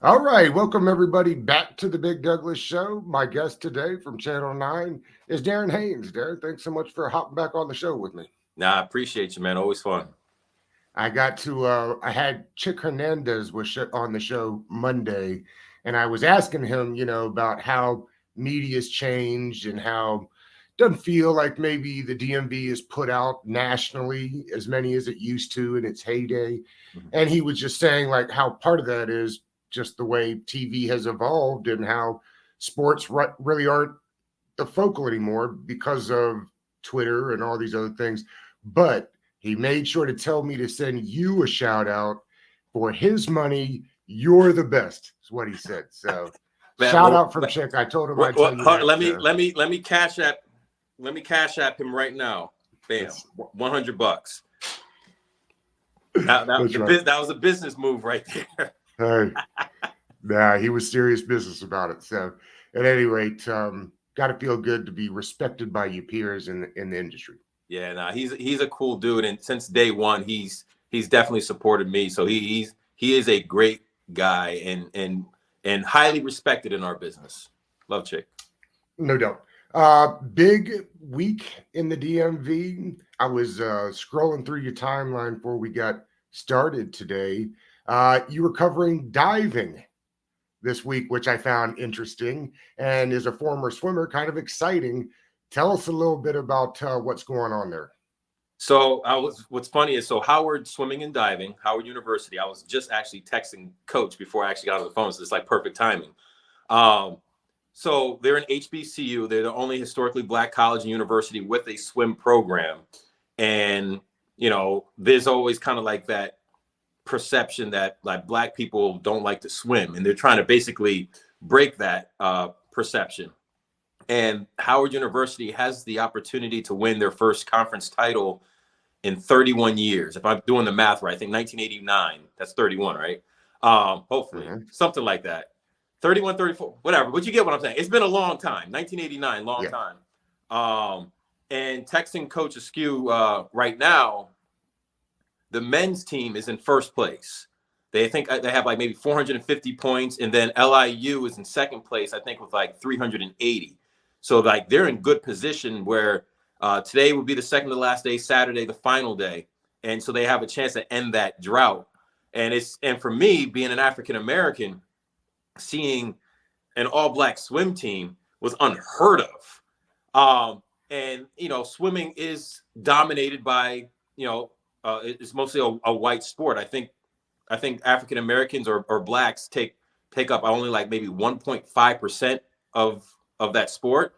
All right, welcome everybody back to the Big Douglas Show. My guest today from Channel 9 is Darren Haynes. Darren, thanks so much for hopping back on the show with me. Nah, I appreciate you, man. Always fun. I had Chick Hernandez on the show Monday, and I was asking him, about how media's changed and how it doesn't feel like maybe the DMV is put out nationally as many as it used to in its heyday. Mhm. And he was just saying like how part of that is just the way TV has evolved and how sports really aren't the focal anymore because of Twitter and all these other things. But he made sure to tell me to send you a shout out for his money. You're the best, is what he said. So Man, shout out from Chick. I told him I'd tell you that. let me cash app him right now. Bam, That's, $100. That, that, that's right. that was a business move right there. Hey, nah, he was serious business about it. So at any rate, got to feel good to be respected by your peers in the industry. Yeah, nah, he's a cool dude, and since day one, he's definitely supported me. So he is a great guy and highly respected in our business. Love Chick. No doubt. Big week in the DMV. I was scrolling through your timeline before we got started today. You were covering diving this week, which I found interesting. And as a former swimmer, kind of exciting. Tell us a little bit about what's going on there. So what's funny is, so Howard Swimming and Diving, Howard University. I was just actually texting Coach before I actually got on the phone, so it's like perfect timing. Um, so they're an HBCU. They're the only historically Black college and university with a swim program, and there's always kind of like that perception that like Black people don't like to swim, and they're trying to basically break that perception. And Howard University has the opportunity to win their first conference title in 31 years. If I'm doing the math right, I think 1989, that's 31, right? Hopefully, Mhm. something like that. 31, 34, whatever. But you get what I'm saying. It's been a long time. 1989, long Yeah. time. And texting Coach Askew right now, the men's team is in first place. They think they have like maybe 450 points, and then LIU is in second place, I think, with like 380. So like they're in good position where today would be the second to last day, Saturday the final day, and so they have a chance to end that drought. And for me, being an African American, seeing an all-Black swim team was unheard of. And swimming is dominated by it's mostly a white sport. I think African Americans or Blacks take up only like maybe 1.5% of that sport.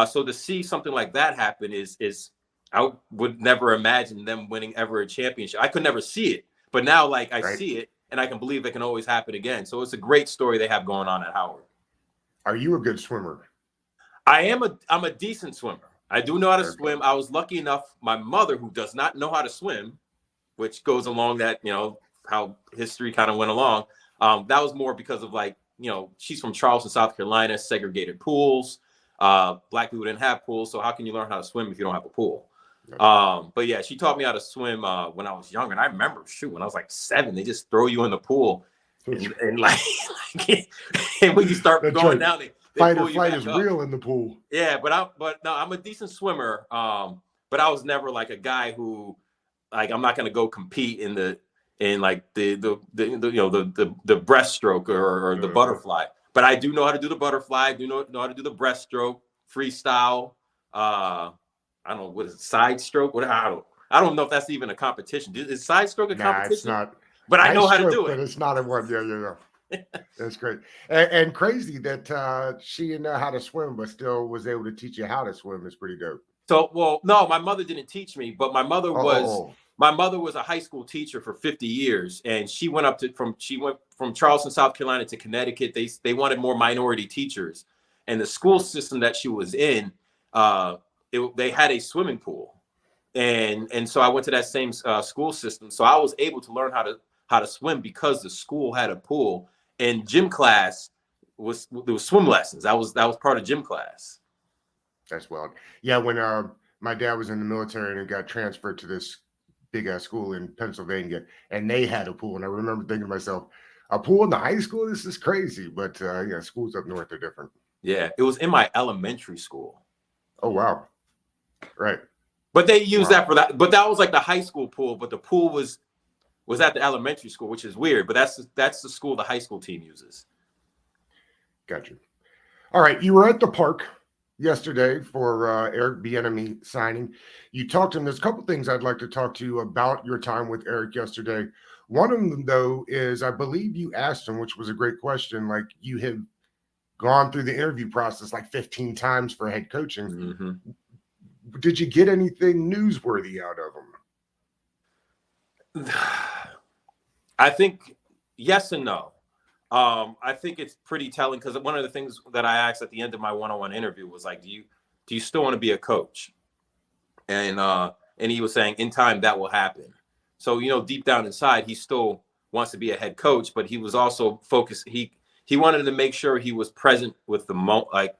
So to see something like that happen is I would never imagine them winning ever a championship. I could never see it, but now like I Right. see it and I can believe it can always happen again. So it's a great story they have going on at Howard. Are you a good swimmer? I'm a decent swimmer. I do know how to Okay. swim. I was lucky enough. My mother, who does not know how to swim, which goes along that how history kind of went along. That was more because of like she's from Charleston, South Carolina, segregated pools. Black people didn't have pools, so how can you learn how to swim if you don't have a pool? But yeah, she taught me how to swim when I was younger, and I remember when I was like 7, they just throw you in the pool, and like, and when you start That's going right. down, they Fight or pull you flight back is up. real in the pool. Yeah, but no, I'm a decent swimmer. But I was never like a guy who, like, I'm not gonna go compete in like the breaststroke or the Uh-huh. butterfly. But I do know how to do the butterfly. I do know how to do the breaststroke, freestyle. I don't know what is it, side stroke. What I don't know if that's even a competition. Is side stroke a Nah, it's competition? not. But I know Nice how to stroke, do but it. it's not a one. Yeah, yeah, yeah. That's great. And crazy that she didn't know how to swim, but still was able to teach you how to swim is pretty dope. So, well, no, my mother didn't teach me, but Oh, oh, oh. my mother was a high school teacher for 50 years, and she went from Charleston, South Carolina to Connecticut. They wanted more minority teachers, and the school system that she was in, they had a swimming pool, and so I went to that same school system, so I was able to learn how to swim because the school had a pool, and gym class there was swim lessons. That was part of gym class. That's wild. Yeah, when my dad was in the military and got transferred to this big ass school in Pennsylvania, and they had a pool, and I remember thinking to myself, A pool in the high school? This is crazy. But yeah, schools up north are different. Yeah, it was in my elementary school. Oh, wow. Right. But they used that for that. But that was like the high school pool. But the pool was at the elementary school, which is weird. But that's the school the high school team uses. Gotcha. All right. You were at the park yesterday for Eric Bieniemy signing. You talked to him. There's a couple things I'd like to talk to you about your time with Eric yesterday. One of them, though, is I believe you asked him, which was a great question. Like, you have gone through the interview process like 15 times for head coaching. Mm-hmm. Did you get anything newsworthy out of him? I think yes and no. I think it's pretty telling because one of the things that I asked at the end of my one-on-one interview was like, do you still want to be a coach? And he was saying in time that will happen. So, deep down inside, he still wants to be a head coach, but he was also focused. He wanted to make sure he was present with the moment,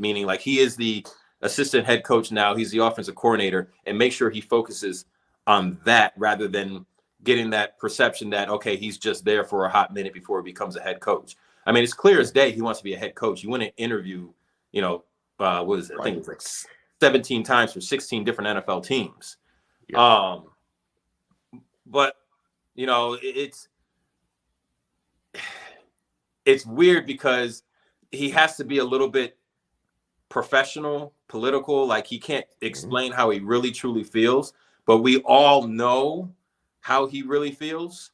meaning like he is the assistant head coach now. He's the offensive coordinator, and make sure he focuses on that rather than getting that perception that, okay, he's just there for a hot minute before he becomes a head coach. I mean, it's clear as day he wants to be a head coach. You wouldn't interview, what is it? I think it's like 17 times for 16 different NFL teams. Yeah. But, it's weird because he has to be a little bit professional, political. Like he can't explain how he really truly feels, but we all know how he really feels.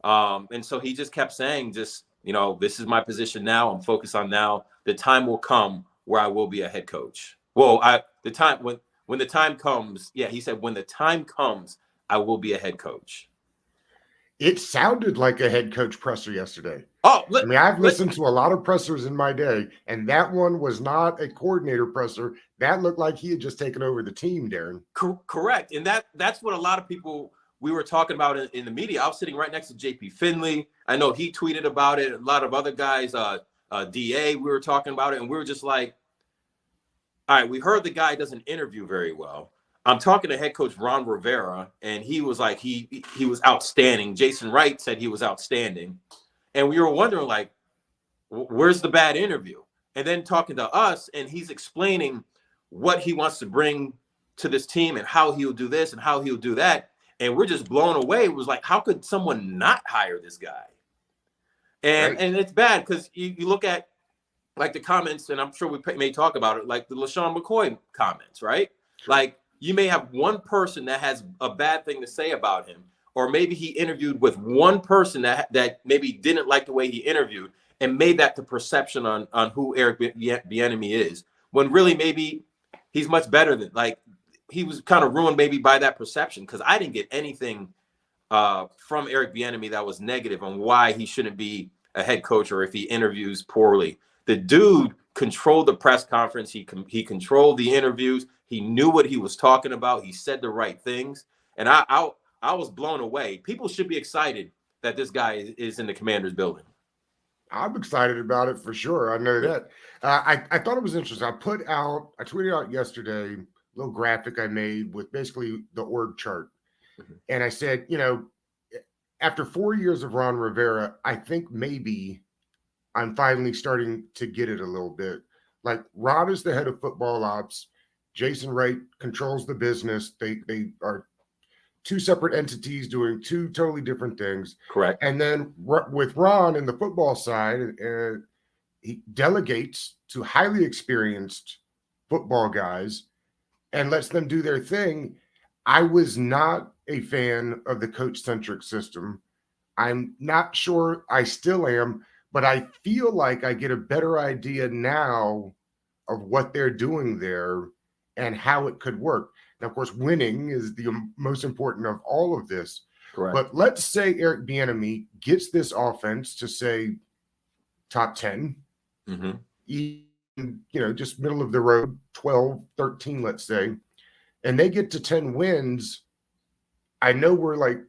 And so he just kept saying, this is my position now. I'm focused on now. The time will come where I will be a head coach. Well, when the time comes, he said, when the time comes, I will be a head coach. It sounded like a head coach presser yesterday. I've listened to a lot of pressers in my day, and that one was not a coordinator presser. That looked like he had just taken over the team, Darren. Correct. And that's what a lot of people we were talking about in the media. I was sitting right next to JP Finley. I know he tweeted about it. A lot of other guys, DA, we were talking about it, and we were just like, all right, we heard the guy doesn't interview very well. I'm talking to head coach Ron Rivera, and he was like, he was outstanding. Jason Wright said he was outstanding. And we were wondering, like, where's the bad interview? And then talking to us, and he's explaining what he wants to bring to this team and how he'll do this and how he'll do that. And we're just blown away. It was like, how could someone not hire this guy? And it's bad because you look at, like, the comments, and I'm sure we may talk about it, like the LaShawn McCoy comments, right? Like, you may have one person that has a bad thing to say about him, or maybe he interviewed with one person that maybe didn't like the way he interviewed and made that the perception on who Eric Bieniemy is, when really maybe he's much better than, like, he was kind of ruined maybe by that perception, because I didn't get anything from Eric Bieniemy that was negative on why he shouldn't be a head coach or if he interviews poorly. The dude controlled the press conference. He controlled the interviews. He knew what he was talking about. He said the right things. And I was blown away. People should be excited that this guy is in the Commanders building. I'm excited about it for sure. I know that. I thought it was interesting. I tweeted out yesterday a little graphic I made with basically the org chart. Mm-hmm. And I said, after 4 years of Ron Rivera, I think maybe I'm finally starting to get it a little bit. Like, Ron is the head of football ops. Jason Wright controls the business. They are two separate entities doing two totally different things. Correct. And then with Ron in the football side, he delegates to highly experienced football guys and lets them do their thing. I was not a fan of the coach-centric system. I'm not sure I still am, but I feel like I get a better idea now of what they're doing there and how it could work. Now, of course, winning is the most important of all of this. Correct. But let's say Eric Bieniemy gets this offense to, say, top 10, even, just middle of the road, 12, 13, let's say, and they get to 10 wins. I know we're like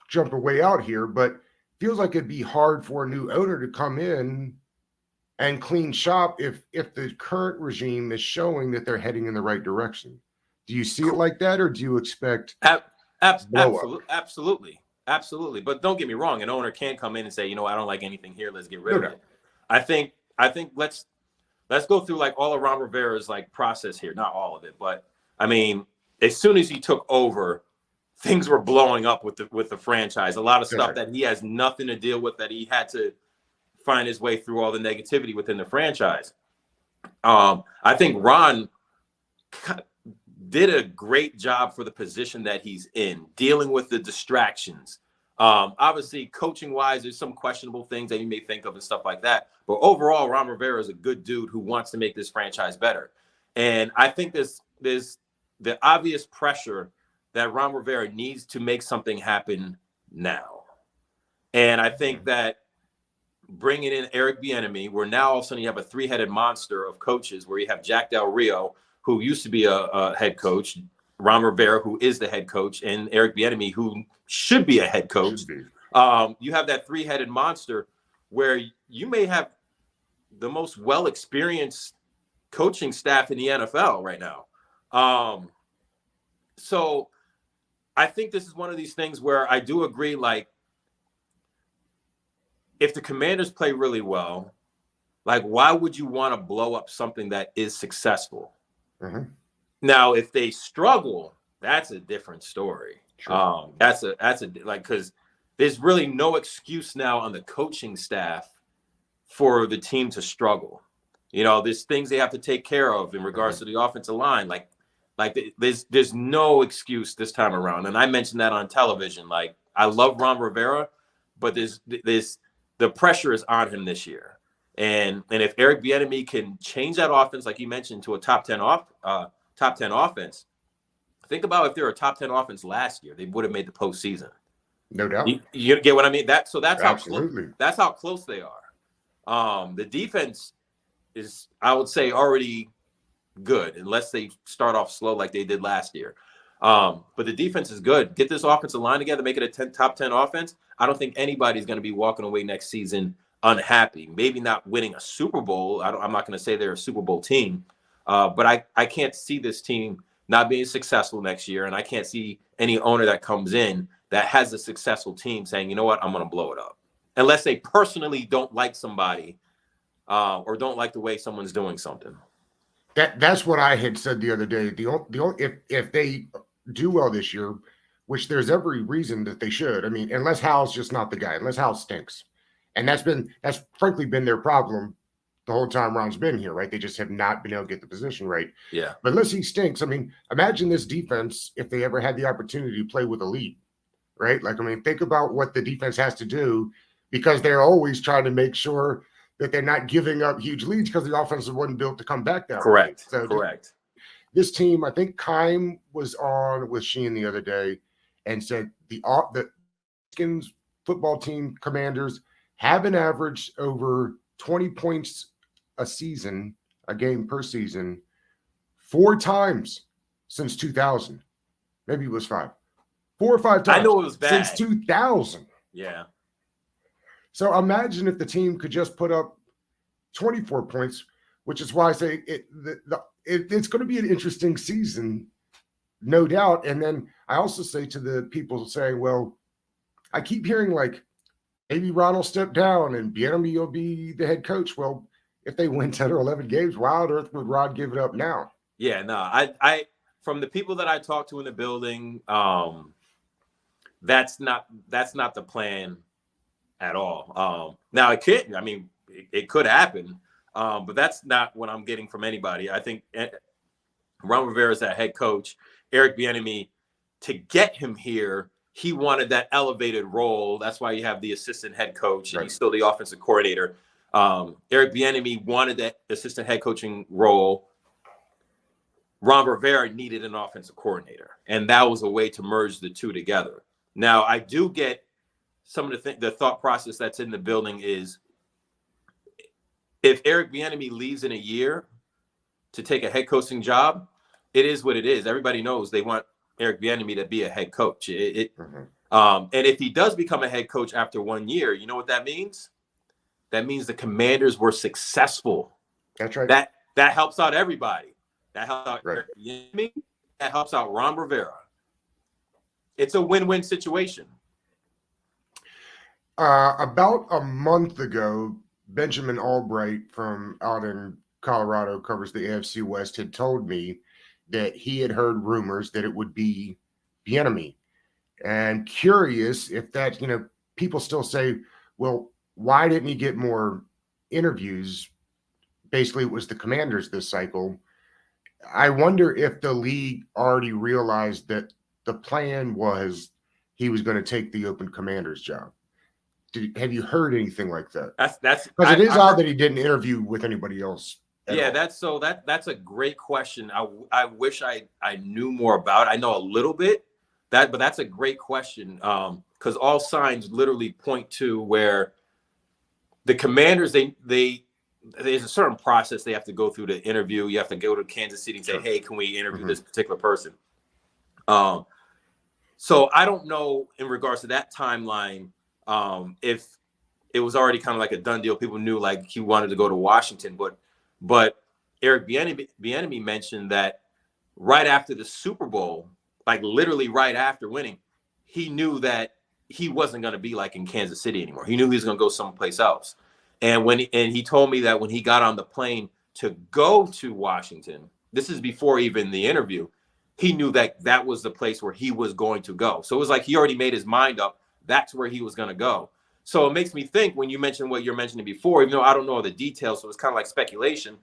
jumping way out here, but feels like it'd be hard for a new owner to come in and clean shop if the current regime is showing that they're heading in the right direction. Do you see it like that, or do you expect absolutely? Absolutely. But don't get me wrong, an owner can come in and say, I don't like anything here. Let's get rid No of doubt. it. I think let's go through like all of Ron Rivera's like process here. Not all of it, but I mean, as soon as he took over, things were blowing up with the franchise. A lot of stuff that he has nothing to deal with, that he had to find his way through all the negativity within the franchise. I think Ron did a great job for the position that he's in, dealing with the distractions. Obviously, coaching wise, there's some questionable things that you may think of and stuff like that. But overall, Ron Rivera is a good dude who wants to make this franchise better. And I think there's the obvious pressure that Ron Rivera needs to make something happen now. And I think that bringing in Eric Bieniemy, where now all of a sudden you have a three-headed monster of coaches, where you have Jack Del Rio, who used to be a head coach, Ron Rivera, who is the head coach, and Eric Bieniemy, who should be a head coach. You have that three-headed monster where you may have the most well-experienced coaching staff in the NFL right now. So I think this is one of these things where I do agree, like, if the Commanders play really well, like, why would you want to blow up something that is successful? Mm-hmm. Now, if they struggle, that's a different story. Sure. That's a because there's really no excuse now on the coaching staff for the team to struggle. There's things they have to take care of in regards to the offensive line. Like there's no excuse this time around. And I mentioned that on television. Like, I love Ron Rivera, but there's the pressure is on him this year. And if Eric Bieniemy can change that offense, like you mentioned, to a top 10 offense, think about if they were a top 10 offense last year, they would have made the postseason. No doubt. You get what I mean? That's Absolutely. how close they are. The defense is, I would say, already good, unless they start off slow like they did last year. But the defense is good. Get this offensive line together, make it a top 10 offense. I don't think anybody's going to be walking away next season unhappy. Maybe not winning a Super Bowl. I'm not going to say they're a Super Bowl team, but I can't see this team not being successful next year, and I can't see any owner that comes in that has a successful team saying, you know what, I'm going to blow it up, unless they personally don't like somebody or don't like the way someone's doing something. That's what I had said the other day. If they do well this year, which there's every reason that they should. I mean, unless Hal's just not the guy, unless Hal stinks. And that's frankly been their problem the whole time Ron's been here, right? They just have not been able to get the position right. Yeah. But unless he stinks, I mean, imagine this defense if they ever had the opportunity to play with a lead, right? Like, I mean, think about what the defense has to do, because they're always trying to make sure that they're not giving up huge leads, because the offense wasn't built to come back that way. Correct. So Correct. This team, I think Keim was on with Sheen the other day and said the Skins football team Commanders have an average over 20 points a game per season, 4 times since 2000. Maybe it was 5. 4 or 5 times. I know it was bad. Since 2000. Yeah. So imagine if the team could just put up 24 points, which is why I say it's going to be an interesting season, no doubt. And then I also say to the people saying, well, I keep hearing like maybe Ron will step down and Bieniemy will be the head coach. Well, if they win 10 or 11 games, why on earth would Ron give it up now? Yeah, no, I from the people that I talked to in the building, that's not the plan at all. Now it could happen, but that's not what I'm getting from anybody. I think Ron Rivera is that head coach. Eric Bieniemy, to get him here, he wanted that elevated role. That's why you have the assistant head coach, and he's still the offensive coordinator. Eric Bieniemy wanted that assistant head coaching role. Ron Rivera needed an offensive coordinator, and that was a way to merge the two together. Now, I do get some of the thought process that's in the building is if Eric Bieniemy leaves in a year to take a head coaching job, it is what it is. Everybody knows they want Eric Bieniemy to be a head coach. And if he does become a head coach after 1 year, you know what that means? That means the Commanders were successful. That's right. That helps out everybody. That helps out Eric Bieniemy. That helps out Ron Rivera. It's a win-win situation. About a month ago, Benjamin Albright from out in Colorado, covers the AFC West, had told me that he had heard rumors that it would be Bieniemy. And curious if that, people still say, well, why didn't he get more interviews? Basically, it was the Commanders this cycle. I wonder if the league already realized that the plan was he was going to take the open Commanders job. Have you heard anything like that? That's Because it is I odd heard, that he didn't interview with anybody else. yeah, All. that's a great question. I wish I knew more about it. I know a little bit but that's a great question. Because all signs literally point to where the Commanders, they there's a certain process they have to go through to interview. You have to go to Kansas City and say, Sure. hey, can we interview this particular person? So I don't know in regards to that timeline, if it was already kind of like a done deal. People knew like he wanted to go to Washington, but Eric Bieniemy mentioned that right after the Super Bowl, like literally right after winning, he knew that he wasn't going to be like in Kansas City anymore. He knew he was going to go someplace else. And he told me that when he got on the plane to go to Washington, this is before even the interview, he knew that that was the place where he was going to go. So it was like he already made his mind up. That's where he was going to go. So it makes me think when you mentioned what you're mentioning before, even though I don't know all the details, so it's kind of like speculation.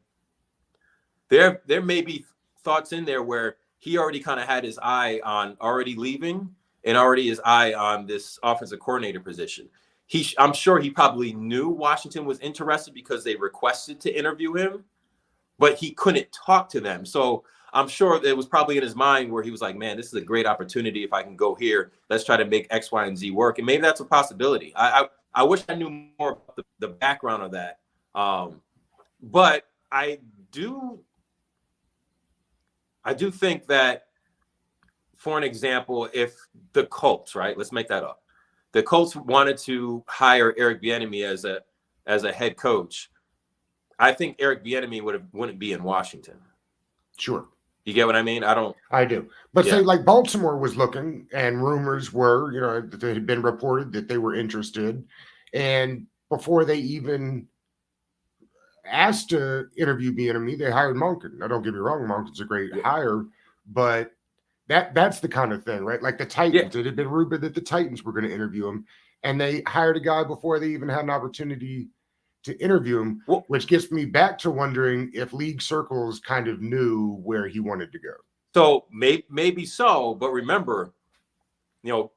There may be thoughts in there where he already kind of had his eye on already leaving and already his eye on this offensive coordinator position. I'm sure he probably knew Washington was interested because they requested to interview him, but he couldn't talk to them. So I'm sure it was probably in his mind where he was like, man, this is a great opportunity. If I can go here, let's try to make X, Y, and Z work. And maybe that's a possibility. I wish I knew more about the background of that. But I do think that, for an example, if the Colts, right, let's make that up. The Colts wanted to hire Eric Bieniemy as a head coach. I think Eric Bieniemy wouldn't be in Washington. Sure. You get what I mean? I do. But yeah. say like Baltimore was looking and rumors were, that it had been reported that they were interested. And before they even asked to interview Bieniemy, they hired Monken. Now, don't get me wrong, Monken's a great hire, but that's the kind of thing, right? Like the Titans, it had been rumored that the Titans were going to interview him, and they hired a guy before they even had an opportunity to interview him, which gets me back to wondering if league circles kind of knew where he wanted to go. So maybe so, but remember, Eric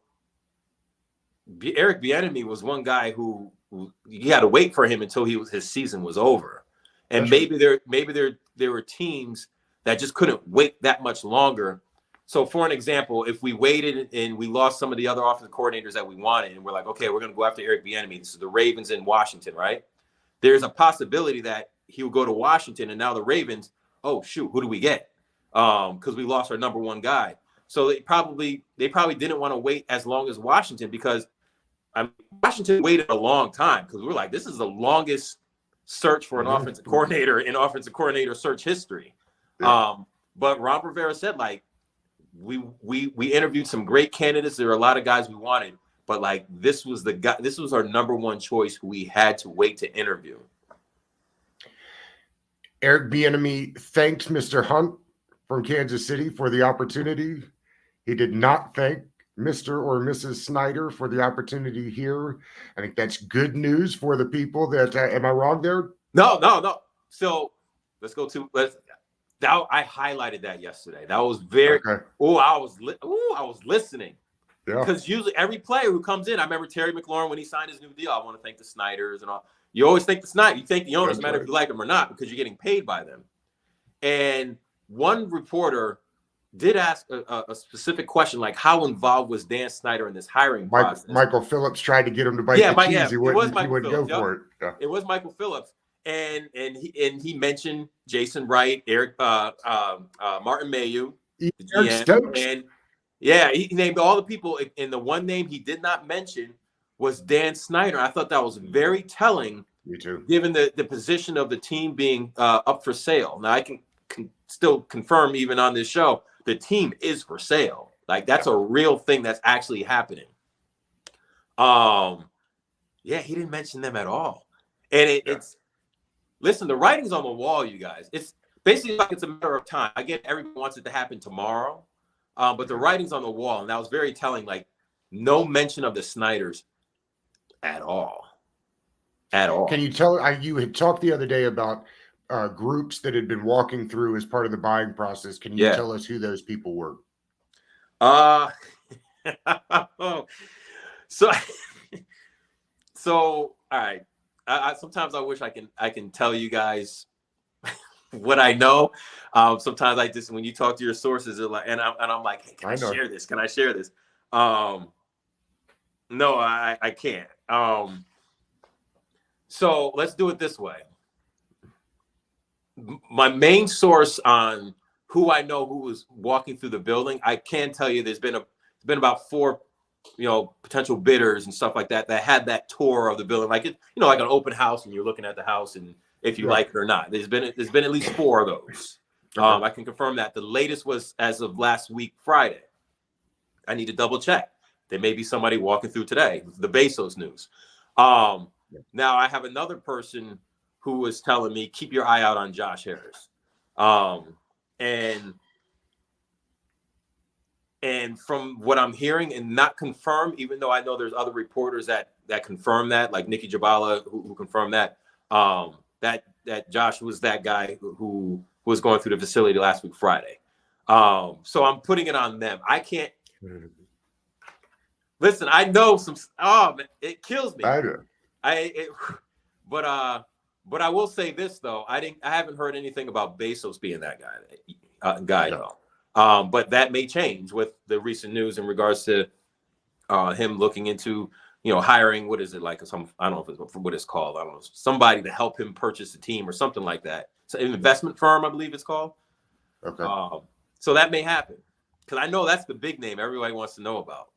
Bieniemy was one guy who you had to wait for him until his season was over, and maybe there were teams that just couldn't wait that much longer. So, for an example, if we waited and we lost some of the other offensive coordinators that we wanted, and we're like, okay, we're going to go after Eric Bieniemy. This is the Ravens in Washington, right? There's a possibility that he will go to Washington, and now the Ravens, oh shoot, who do we get? Because we lost our number one guy. So they probably didn't want to wait as long as Washington, because Washington waited a long time, because we were like, this is the longest search for an offensive coordinator in offensive coordinator search history. Yeah. But Ron Rivera said, like, we interviewed some great candidates. There were a lot of guys we wanted, but like this was the guy. This was our number one choice who we had to wait to interview. Eric Bieniemy thanked Mr. Hunt from Kansas City for the opportunity. He did not thank Mr. or Mrs. Snyder for the opportunity here. I think that's good news for the people that. Am I wrong there? No. So I highlighted that yesterday. That was very. Okay. I was listening. Yeah. Because usually every player who comes in, I remember Terry McLaurin when he signed his new deal. I want to thank the Snyders and all. You always thank the Snyder. You thank the owners, no matter if you like them or not, because you're getting paid by them. And one reporter did ask a specific question, like how involved was Dan Snyder in this hiring process? Michael Phillips tried to get him to bite the keys. Yeah, he wouldn't go for it. Yeah. It was Michael Phillips. And he mentioned Jason Wright, Eric Martin Mayu, Eric Stokes. And yeah, he named all the people. And the one name he did not mention was Dan Snyder. I thought that was very telling. Me too. Given the position of the team being up for sale. Now I can still confirm, even on this show, the team is for sale. Like that's a real thing that's actually happening. Yeah, he didn't mention them at all. And it's listen, the writing's on the wall, you guys. It's basically like it's a matter of time. I get everyone wants it to happen tomorrow, but the writing's on the wall, and that was very telling. Like, no mention of the Snyders at all. At all. Can you tell? You had talked the other day about groups that had been walking through as part of the buying process. Can you tell us who those people were? So all right. I sometimes I wish I can tell you guys what I know. Sometimes I just, when you talk to your sources, like, and I'm like, hey, can I share this? Can I share this? No, I can't. So let's do it this way. My main source on who I know who was walking through the building, I can tell you there's been about 4, potential bidders and stuff like that had that tour of the building, like like an open house, and you're looking at the house and if you like it or not. There's been at least 4 of those. Okay. I can confirm that. The latest was as of last week, Friday. I need to double check. There may be somebody walking through today. The Bezos news. Now I have another person who was telling me, keep your eye out on Josh Harris. And from what I'm hearing, and not confirmed, even though I know there's other reporters that confirm that, like Nikki Jabala, who confirmed that, that Josh was that guy who was going through the facility last week, Friday. So I'm putting it on them. I can't listen. I know some. Oh man, it kills me. I do. But I will say this though. I haven't heard anything about Bezos being that guy. No. But that may change with the recent news in regards to him looking into, hiring, what is it, like I don't know if it's what it's called. I don't know, somebody to help him purchase a team or something like that. So an investment firm, I believe it's called. Okay. So that may happen, because I know that's the big name everybody wants to know about.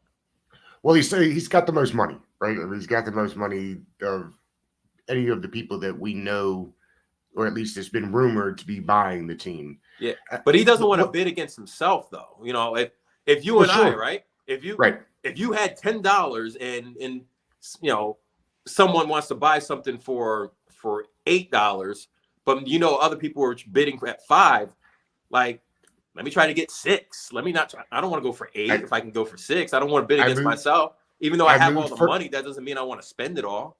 Well, he's got the most money, right? I mean, he's got the most money of any of the people that we know, or at least it's been rumored to be buying the team. Yeah, but he doesn't want to bid against himself, though. If you and I, right? If you had $10 and someone wants to buy something for $8, but other people are bidding at $5, like, let me try to get $6. Let me not try. I don't want to go for $8 if I can go for $6. I don't want to bid against myself. Even though I have all the money, that doesn't mean I want to spend it all.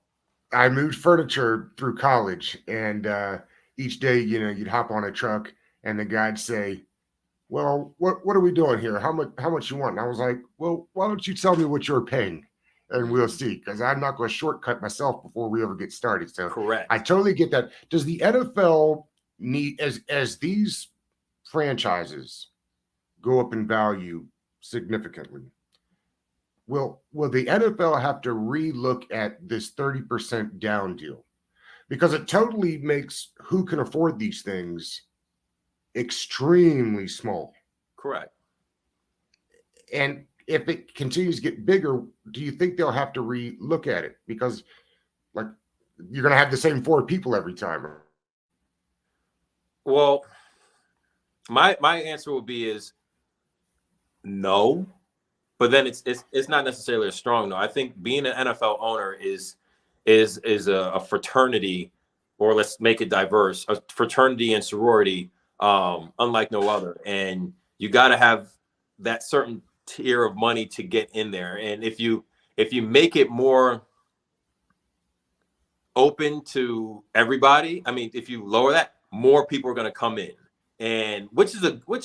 I moved furniture through college, and each day, you'd hop on a truck, and the guy'd say, "Well, what are we doing here? How much you want?" And I was like, "Well, why don't you tell me what you're paying, and we'll see." Because I'm not going to shortcut myself before we ever get started. So correct. I totally get that. Does the NFL need, as these franchises go up in value significantly, will the NFL have to relook at this 30% down deal? Because it totally makes who can afford these things extremely small. Correct. And if it continues to get bigger, do you think they'll have to relook at it? Because, like, you're going to have the same 4 people every time. Well, my answer would be is no, but then it's not necessarily a strong no. I think being an NFL owner is a fraternity, or let's make it diverse, a fraternity and sorority, unlike no other. And you got to have that certain tier of money to get in there. And if you make it more open to everybody, I mean, if you lower that, more people are going to come in, and which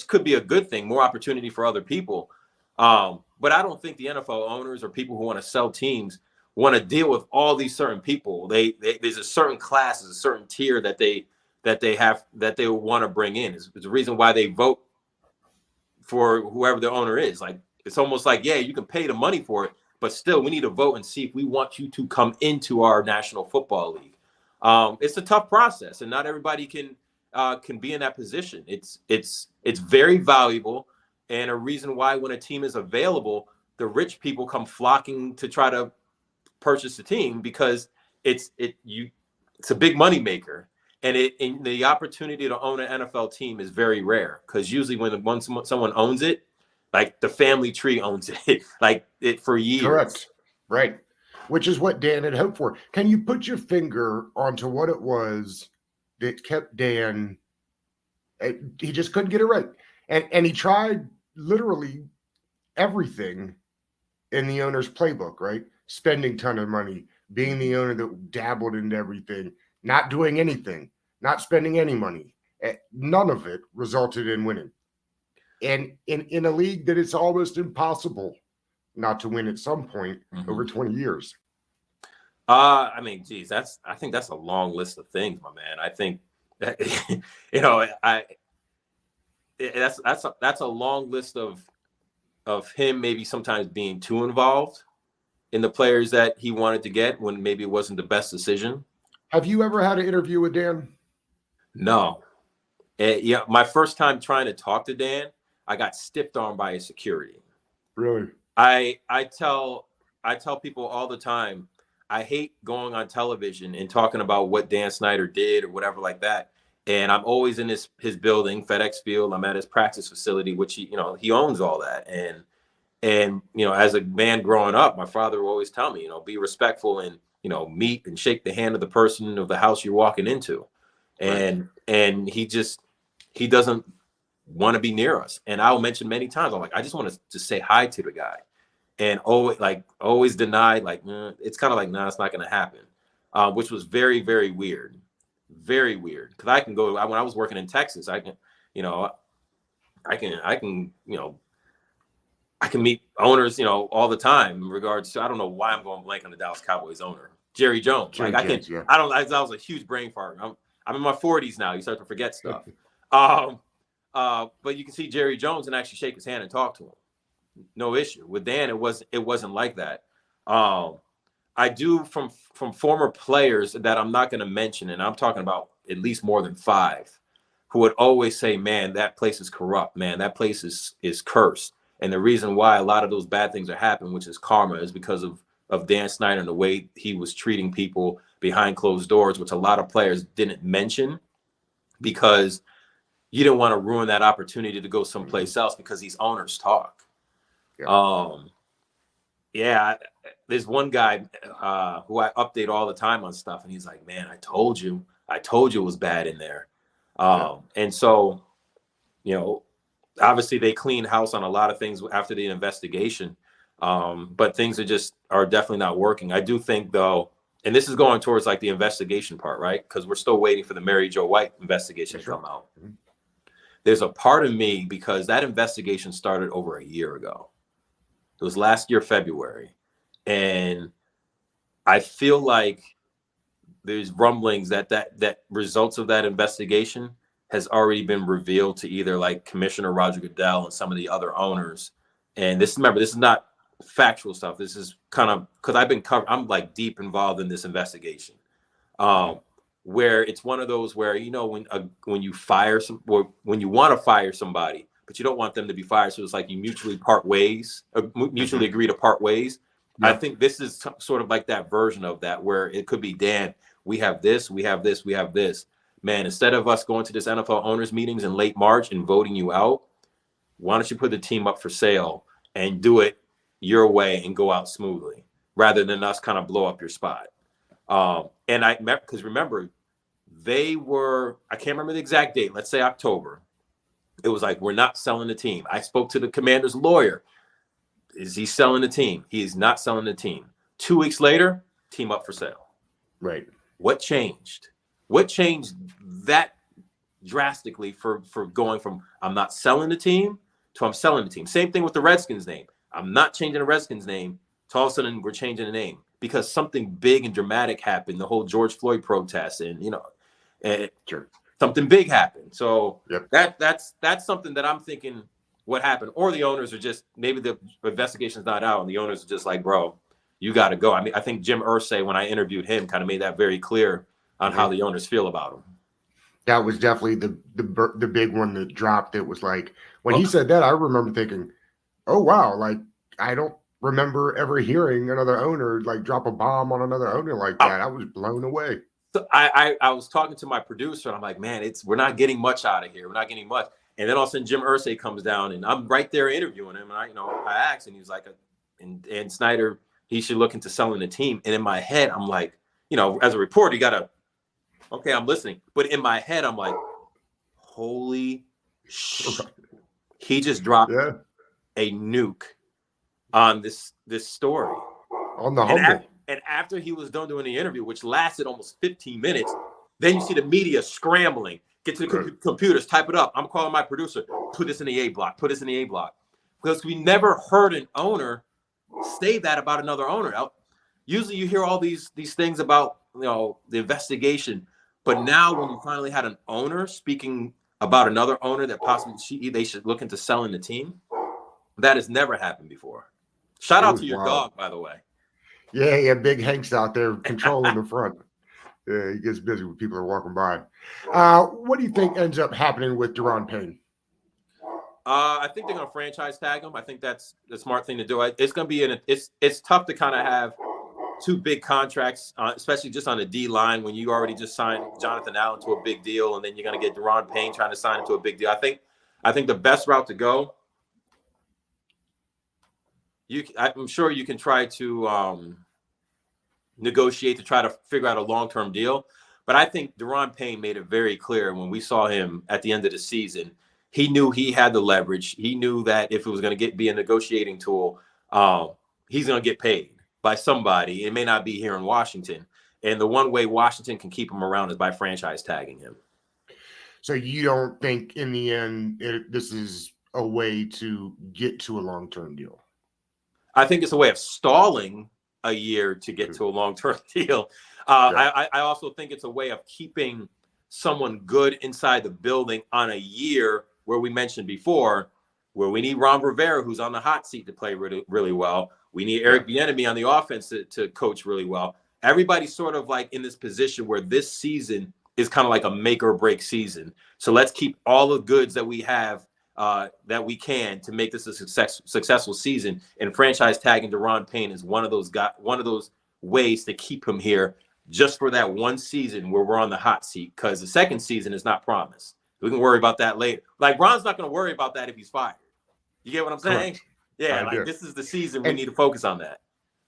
could be a good thing, more opportunity for other people. But I don't think the NFL owners or people who want to sell teams want to deal with all these certain people. There's a certain class, a certain tier that they want to bring in. It's the reason why they vote for whoever the owner is. Like, it's almost like, yeah, you can pay the money for it, but still we need to vote and see if we want you to come into our National Football League. It's a tough process, and not everybody can be in that position. It's very valuable, and a reason why when a team is available, the rich people come flocking to try to purchase the team, because it's a big money maker, and the opportunity to own an NFL team is very rare, because usually when someone owns it, like the family tree owns it, like it for years. Correct. Right. which is what Dan had hoped for. Can you put your finger onto what it was that kept Dan? He just couldn't get it right, and he tried literally everything in the owner's playbook, right? Spending ton of money, being the owner that dabbled into everything, not doing anything, not spending any money. None of it resulted in winning. And in a league that it's almost impossible not to win at some point over 20 years. I mean, geez, I think that's a long list of things, my man. I think that, you know, that's a long list of him maybe sometimes being too involved in the players that he wanted to get when maybe it wasn't the best decision. Have you ever had an interview with Dan? No. Yeah, my first time trying to talk to Dan, I got stiffed on by his security. Really? I tell people all the time, I hate going on television and talking about what Dan Snyder did or whatever like that. And I'm always in his building, FedEx Field. I'm at his practice facility, which he owns all that. And as a man growing up, my father would always tell me, be respectful and meet and shake the hand of the person of the house you're walking into. And he doesn't want to be near us. And I'll mention many times, I'm like, I just want to just say hi to the guy. And always denied, it's kind of like, nah, it's not going to happen, which was very, very weird. Very weird. Because I can go, when I was working in Texas, I can meet owners, all the time in regards to, I don't know why I'm going blank on the Dallas Cowboys owner, Jerry Jones. That was a huge brain fart. I'm in my 40s now. You start to forget stuff. But you can see Jerry Jones and actually shake his hand and talk to him. No issue. With Dan, it wasn't like that. I do from former players that I'm not going to mention, and I'm talking about at least more than 5, who would always say, man, that place is corrupt. Man, that place is cursed. And the reason why a lot of those bad things are happening, which is karma, is because of Dan Snyder and the way he was treating people behind closed doors, which a lot of players didn't mention because you didn't want to ruin that opportunity to go someplace else because these owners talk. There's one guy who I update all the time on stuff, and he's like, man, I told you it was bad in there. And so, obviously they cleaned house on a lot of things after the investigation. But things are definitely not working. I do think though, and this is going towards like the investigation part, right? Because we're still waiting for the Mary Jo White investigation to come out. There's a part of me, because that investigation started over a year ago. It was last year, February. And I feel like there's rumblings that results of that investigation has already been revealed to either like Commissioner Roger Goodell and some of the other owners. And this is not factual stuff. This is kind of, because I'm like deep involved in this investigation. Where it's one of those where, when you fire or when you want to fire somebody, but you don't want them to be fired. So it's like you mutually part ways, mutually agree to part ways. Yeah. I think this is sort of like that version of that, where it could be, Dan, we have this, we have this, we have this. Man, instead of us going to this NFL owners meetings in late March and voting you out, why don't you put the team up for sale and do it your way and go out smoothly rather than us kind of blow up your spot. And because remember, I can't remember the exact date, let's say October. It was like, we're not selling the team. I spoke to the Commander's lawyer. Is he selling the team? He is not selling the team. 2 weeks later, team up for sale. Right. What changed? What changed that drastically for going from I'm not selling the team to I'm selling the team? Same thing with the Redskins name. I'm not changing the Redskins name to all of a sudden we're changing the name because something big and dramatic happened. The whole George Floyd protest and, sure. Something big happened. So yep. that's something that I'm thinking what happened. Or the owners are just, maybe the investigation's not out and the owners are just like, bro, you got to go. I mean, I think Jim Irsay, when I interviewed him, kind of made that very clear on how the owners feel about him. That was definitely the big one that dropped. It was like, when he said that, I remember thinking, oh, wow, like, I don't remember ever hearing another owner like drop a bomb on another owner like that. I was blown away. So I was talking to my producer and I'm like, man, we're not getting much out of here. We're not getting much. And then all of a sudden Jim Irsay comes down and I'm right there interviewing him. And I asked and he was like, and Snyder he should look into selling the team. And in my head, I'm like, as a reporter, you gotta, okay, I'm listening. But in my head, I'm like, holy shit. He just dropped a nuke on this story. On the humble. And after he was done doing the interview, which lasted almost 15 minutes, then you see the media scrambling, get to the computers, type it up. I'm calling my producer, put this in the A block, put this in the A block. Because we never heard an owner say that about another owner. Usually you hear all these things about, the investigation. But now when you finally had an owner speaking about another owner that possibly they should look into selling the team, that has never happened before. Shout out to your dog, by the way. Yeah, Big Hank's out there controlling the front. Yeah, he gets busy when people are walking by. What do you think ends up happening with Darren Payne? I think they're going to franchise tag him. I think that's the smart thing to do. It's going to be it's tough to kind of have two big contracts, especially just on the D line when you already just signed Jonathan Allen to a big deal, and then you're going to get Darren Payne trying to sign him to a big deal. I think the best route to go. I'm sure you can try to negotiate to try to figure out a long-term deal. But I think Darren Payne made it very clear when we saw him at the end of the season. He knew he had the leverage. He knew that if it was going to be a negotiating tool, he's going to get paid by somebody. It may not be here in Washington. And the one way Washington can keep him around is by franchise tagging him. So you don't think in the end this is a way to get to a long-term deal? I think it's a way of stalling a year to get to a long-term deal. I also think it's a way of keeping someone good inside the building on a year where we mentioned before, where we need Ron Rivera, who's on the hot seat, to play really, really well. We need Eric Bieniemy on the offense to coach really well. Everybody's sort of like in this position where this season is kind of like a make or break season. So let's keep all the goods that we have that we can to make this a successful season. And franchise tagging Darren Payne is one of those ways to keep him here just for that one season where we're on the hot seat, because the second season is not promised. We can worry about that later. Like, Ron's not going to worry about that if he's fired. You get what I'm saying? Correct. Yeah, this is the season we need to focus on that.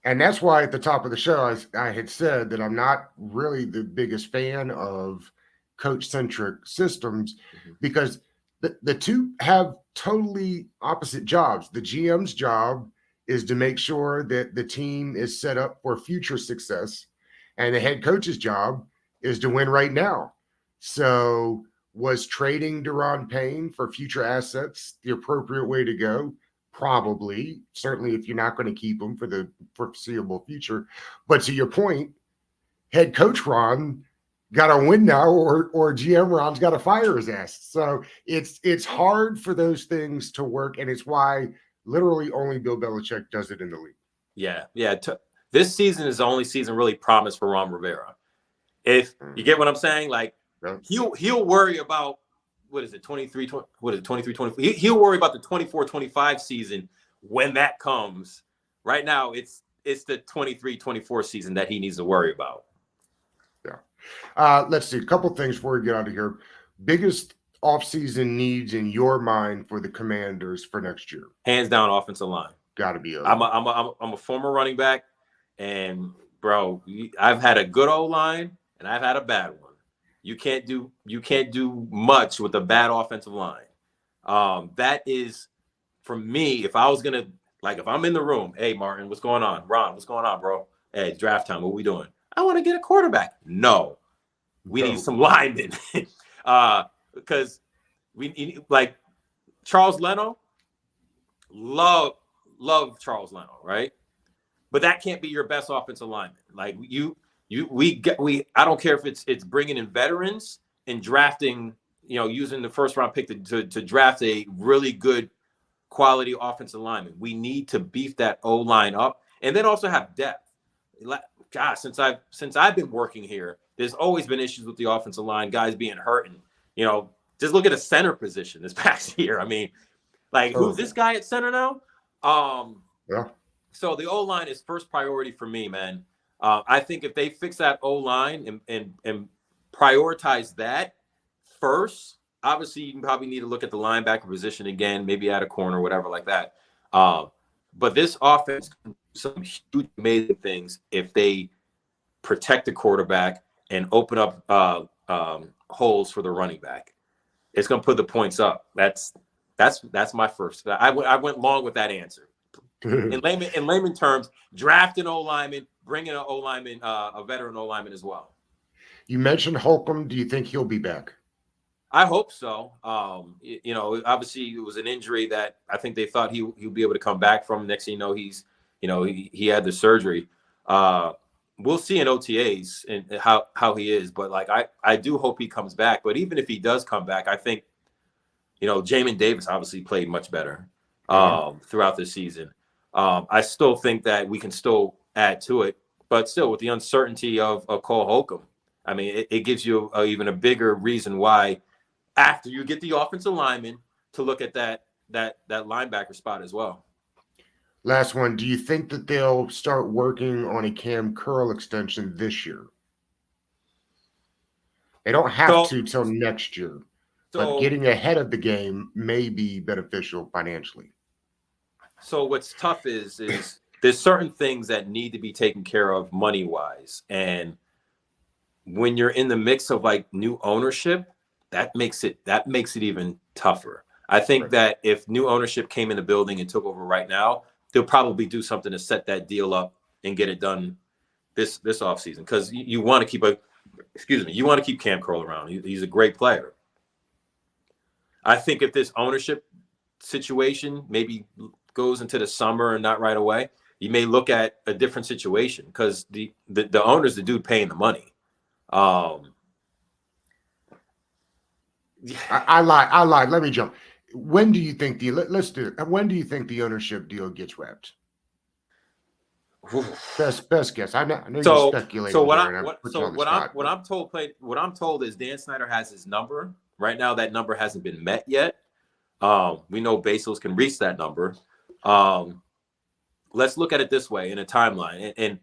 And that's why at the top of the show, I had said that I'm not really the biggest fan of coach-centric systems because the two have totally opposite jobs. The GM's job is to make sure that the team is set up for future success, and the head coach's job is to win right now. So was trading Darren Payne for future assets the appropriate way to go? Probably. Certainly if you're not going to keep him for the foreseeable future. But to your point, head coach Ron got to win now, or GM Ron's got to fire his ass. So it's hard for those things to work, and it's why literally only Bill Belichick does it in the league. Yeah. This season is the only season really promised for Ron Rivera. If you get what I'm saying, like he'll worry about 23, 24. He'll worry about the 24-25 season when that comes. Right now, it's the 23-24 season that he needs to worry about. Yeah. Let's see. A couple things before we get out of here. Biggest offseason needs in your mind for the Commanders for next year? Hands down, offensive line. Got to be. I'm a former running back, and bro, I've had a good O-line and I've had a bad one. You can't do much with a bad offensive line. That is, for me, if I was gonna, like, if I'm in the room, hey Martin, what's going on? Ron, what's going on, bro? Hey, it's draft time. What we doing? I want to get a quarterback. No, we need some linemen. Because we need, like, Charles Leno. Love Charles Leno, right? But that can't be your best offensive lineman. Like, I don't care if it's bringing in veterans and drafting, using the first round pick to draft a really good quality offensive lineman. We need to beef that O line up, and then also have depth. Gosh, since I've been working here, there's always been issues with the offensive line, guys being hurt, and just look at a center position this past year. I mean, like, who's this guy at center now? Yeah. So the O line is first priority for me, man. I think if they fix that O-line and prioritize that first, obviously you probably need to look at the linebacker position again, maybe add a corner, whatever like that. But this offense can do some huge, amazing things if they protect the quarterback and open up holes for the running back. It's going to put the points up. That's my first. I went long with that answer. In layman terms, draft an O-lineman, bring in an O-lineman, a veteran O-lineman as well. You mentioned Holcomb. Do you think he'll be back? I hope so. Obviously it was an injury that I think they thought he'll be able to come back from. Next thing you know, he had the surgery. We'll see in OTAs and how he is, but like I do hope he comes back. But even if he does come back, I think, Jamin Davis obviously played much better throughout this season. I still think that we can still add to it, but still with the uncertainty of Cole Holcomb, I mean, it gives you even a bigger reason why, after you get the offensive lineman, to look at that linebacker spot as well. Last one. Do you think that they'll start working on a Cam Curl extension this year? They don't have to till next year, but getting ahead of the game may be beneficial financially. So what's tough is there's certain things that need to be taken care of money-wise. And when you're in the mix of like new ownership, that makes it even tougher. I think that if new ownership came in the building and took over right now, they'll probably do something to set that deal up and get it done this offseason, because you want to keep Cam Curl around. He's a great player. I think if this ownership situation maybe goes into the summer and not right away, you may look at a different situation, because the owner's the dude paying the money. I lied. Let me jump. When do you think let's do it. When do you think the ownership deal gets wrapped? Best guess. I know you're speculating. So what I'm told is Dan Snyder has his number. Right now that number hasn't been met yet. We know Bezos can reach that number. Let's look at it this way in a timeline. And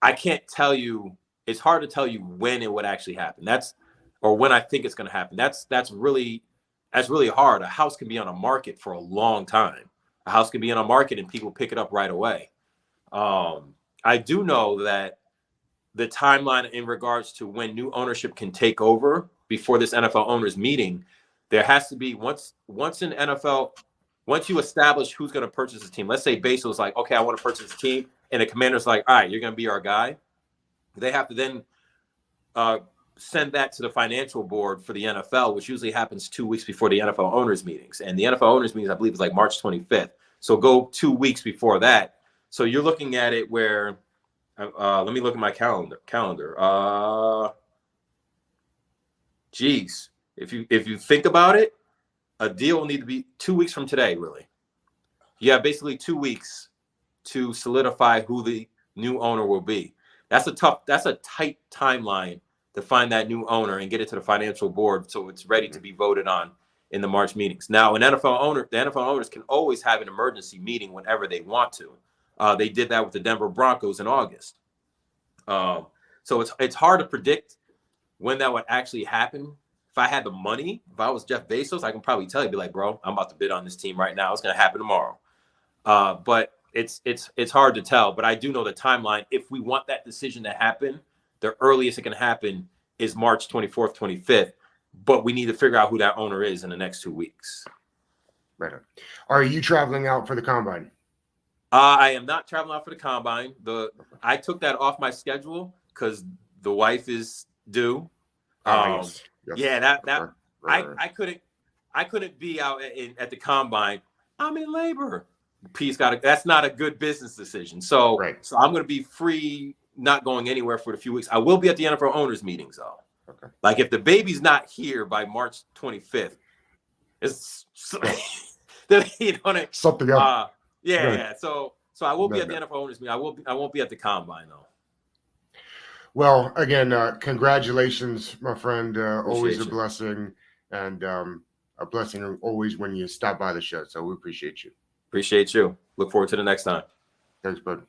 I can't tell you, it's hard to tell you when it would actually happen. Or when I think it's going to happen. That's really hard. A house can be on a market for a long time. A house can be on a market and people pick it up right away. I do know that the timeline in regards to when new ownership can take over before this NFL owners meeting, there has to be once you establish who's going to purchase the team. Let's say Bezos is like, okay, I want to purchase the team, and the commander's like, all right, you're going to be our guy. They have to then send that to the financial board for the NFL, which usually happens 2 weeks before the NFL owners meetings. And the NFL owners meetings, I believe, is like March 25th. So go 2 weeks before that. So you're looking at it where, let me look at my calendar. Geez, if you think about it, a deal will need to be 2 weeks from today, really. You have basically 2 weeks to solidify who the new owner will be. That's a tight timeline to find that new owner and get it to the financial board so it's ready to be voted on in the March meetings. Now, the NFL owners can always have an emergency meeting whenever they want to. They did that with the Denver Broncos in August. So it's hard to predict when that would actually happen. If I had the money, if I was Jeff Bezos, I can probably tell you, be like, bro, I'm about to bid on this team right now. It's going to happen tomorrow. But it's hard to tell. But I do know the timeline. If we want that decision to happen, the earliest it can happen is March 24th, 25th. But we need to figure out who that owner is in the next 2 weeks. Right. Are you traveling out for the combine? I am not traveling out for the combine. I took that off my schedule because the wife is due. Yes. Yeah, I couldn't be out at the combine. I'm in labor. That's not a good business decision. So I'm going to be free, not going anywhere for a few weeks. I will be at the NFL owners meetings though. Okay. Like if the baby's not here by March 25th, it's something else. Yeah. So I will be at the NFL owners meeting. I won't be at the combine though. Well, again, congratulations, my friend. Always a blessing, and a blessing always when you stop by the show. So we appreciate you. Appreciate you. Look forward to the next time. Thanks, bud.